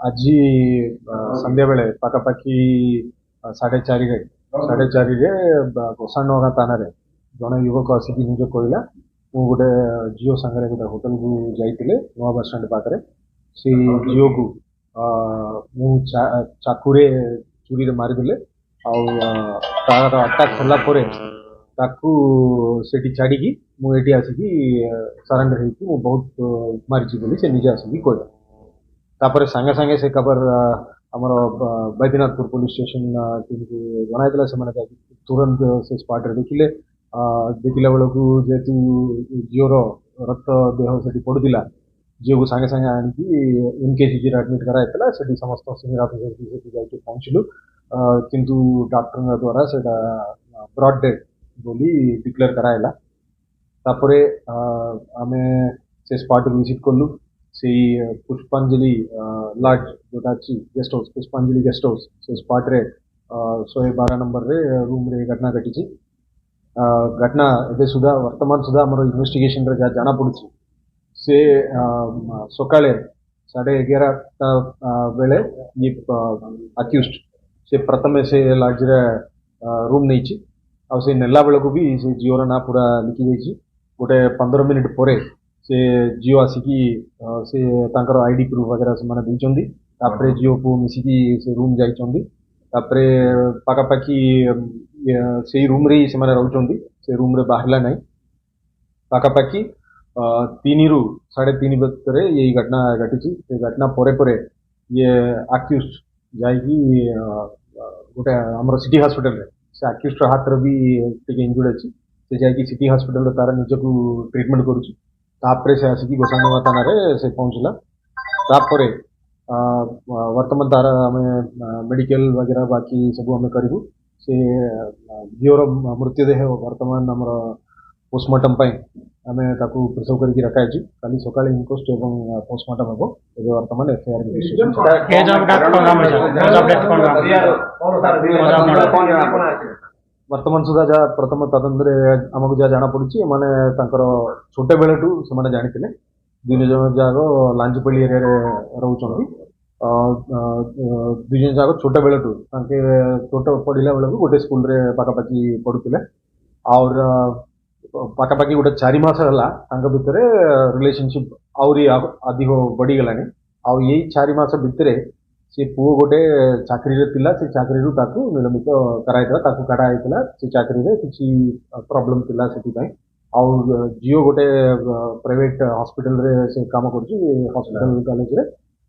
आज संध्या बेले पाखापाखि 4:30 गोसाणनगा थाना जड़े युवक आसिक निज कहला मु गोटे झील सांगे गोटे होटेल को जाइए नुआ बस स्टाण्ड पाखे से झील को चाकुरे चूरी मारिदे तार अटैक होला से छाड़ी मुझे आसिक सरेंडर हो बहुत मारी बोली से निजे आसिक कहला तापर सांगे सांगे से खबर आमर बैद्यनाथपुर पुलिस स्टेशन टीम को जनाई से तुरंत से स्पॉट देखिले देखला बेलू जेहेतु झीवर रक्त देह से पड़ूला झील को सांगे सांगे आनिकी एमकेसीजी एडमिट कराइला से समस्त सीनियर ऑफिसर पहुँचलु किंतु डॉक्टर द्वारा से ब्रॉड डेथ बोली डिक्लेयर कराइला तापरे आमे से स्पॉट विजिट कलु से पुष्पांजलि लॉज जोटा अच्छी गेस्ट हाउस पुष्पांजलि गेस्ट हाउस से स्पॉट रे 112 नंबर रे रूम रे घटना घटी घटना ए सुधा वर्तमान सुधा आमर इन्वेस्टिगेशन रे जाना पड़ी से सकाळे 11:30 बेले ये अक्यूज्ड से प्रथम से लॉज रे रूम नहीं आ से नेला बेलू भी से जिओर ना पूरा लिखि जाइए गोटे 15 मिनिट पर से जिओ आसिकी से तांकर आईडी प्रूफ वगैरह से माने देइचंदी तापरे जिओ को मिसिकी से रूम जाइचंदी तापरे पाखापाखि से रूम रे से माने रहउचंदी से रूम रे बाहरला नहीं पाखापाखि 3 ରୁ 3:30 भितर ये घटना घटी से घटना परे ये अक्यूज्ड जाइकी गोटे हमर सिटी हॉस्पिटल रे से अक्यूज्ड हाथ रे भी टिके इंजुर्ड अछि से जाइकी सिटी हॉस्पिटल रे तार निज को ट्रीटमेंट करूची तापरे से आसिकी गोसाणनगा थाना से पहुँचला तापरे वर्तमान तार आम मेडिकल वगैरह बाकी सब आम करूँ से झीवर मृत्युदेह वर्तमान आमर पोस्टमार्टम आम प्रिजर्व करके रखाई काली सकाळे इनक्वेस्ट और पोस्टमार्टम हम ए वर्तमान एफआईआर वर्तमान सुधा जहाँ प्रथम तदंतर आमको जहाँ जाना पड़ी मैंने छोटे बेलू से जानी दुई जन जाक लांचपल्ली एरिया रोचे दुई जन जाक छोटे बेलू चोट पड़ा बेलू गोटे स्कूल रे पाखापाखि पढ़ुले और पाखापाखि गोटे 4 मास है भितर रिलेशनशिप आहरी अधिक बढ़ीगला आउ यही 4 मास भितर से पुओ गोटे चाकरी रे तिला से चाकरी रु ताकू निलंबित कराइला ताकू काढा आइतला से चाकरी रे किसी प्रॉब्लम तिला सेति पई और जियो गोटे प्राइवेट हॉस्पिटल रे से काम करछि हॉस्पिटल कॉलेज रे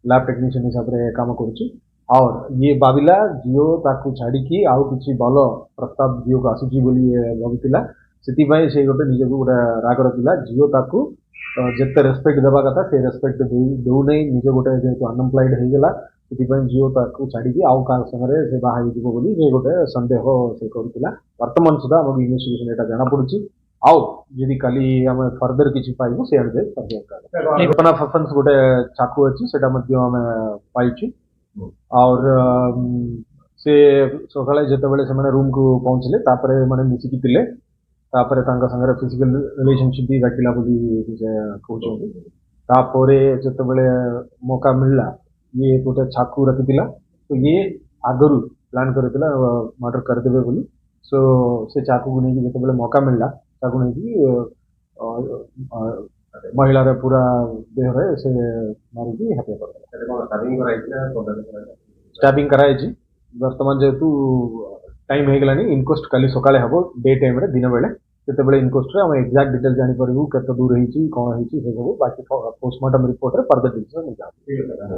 लैब टेक्नीशियन हिसाब रे काम करछि और ये बाबिला जियो ताकू छाड़ी की आउ किसी भलो प्रस्ताव जियो को आसुछि बोली भाबितिला सेति पई से गोटे निजे को गोटे राग रखिला जियो ताकू जेते रेस्पेक्ट देबा कथा से रेस्पेक्ट देउ नै निजे गोटे जेतो अनएम्प्लॉयड हे गेला जियो ताकू छाड़ी आउ का संगे से बाहर बोली गोटे सन्देह से करूला वर्तमान सुधा आम इन्वेस्टिगेशन यहाँ जाना पड़ी आउ जदि काली आम फर्दर किसी पाइबू से फफन्स गोटे चाकू अच्छी से पाइचु और से सकाଳେ जिते से रूम को पहुँचले तापर मैंने मिसिकी थिले तापर संगे फिजिकल रिलेशनशिप भी घटिला बोली कहते तापर जिते मौका मिलला ये गोटे चाकू रखी तो ये आगरू प्लान करथिला मर्डर करदेवे बोली सो से चाकू को नहीं जिते मौका मिलला चाकू नहीं महिला रे पूरा देह रे से मारिकी हत्या कर स्टैबिंग कराई वर्तमान जेहेतु टाइम हो गलानी इनक्वेस्ट काली सकाळे हबो डे टाइम रे दिन बेले जिते इनक्वेस्ट रे हम एग्जैक्ट डिटेल जानि परबू केते दूर हेची कोन हेची से सब बाकी पोस्टमार्टम रिपोर्ट रे फर्दर डिटेल्स मिल जाए।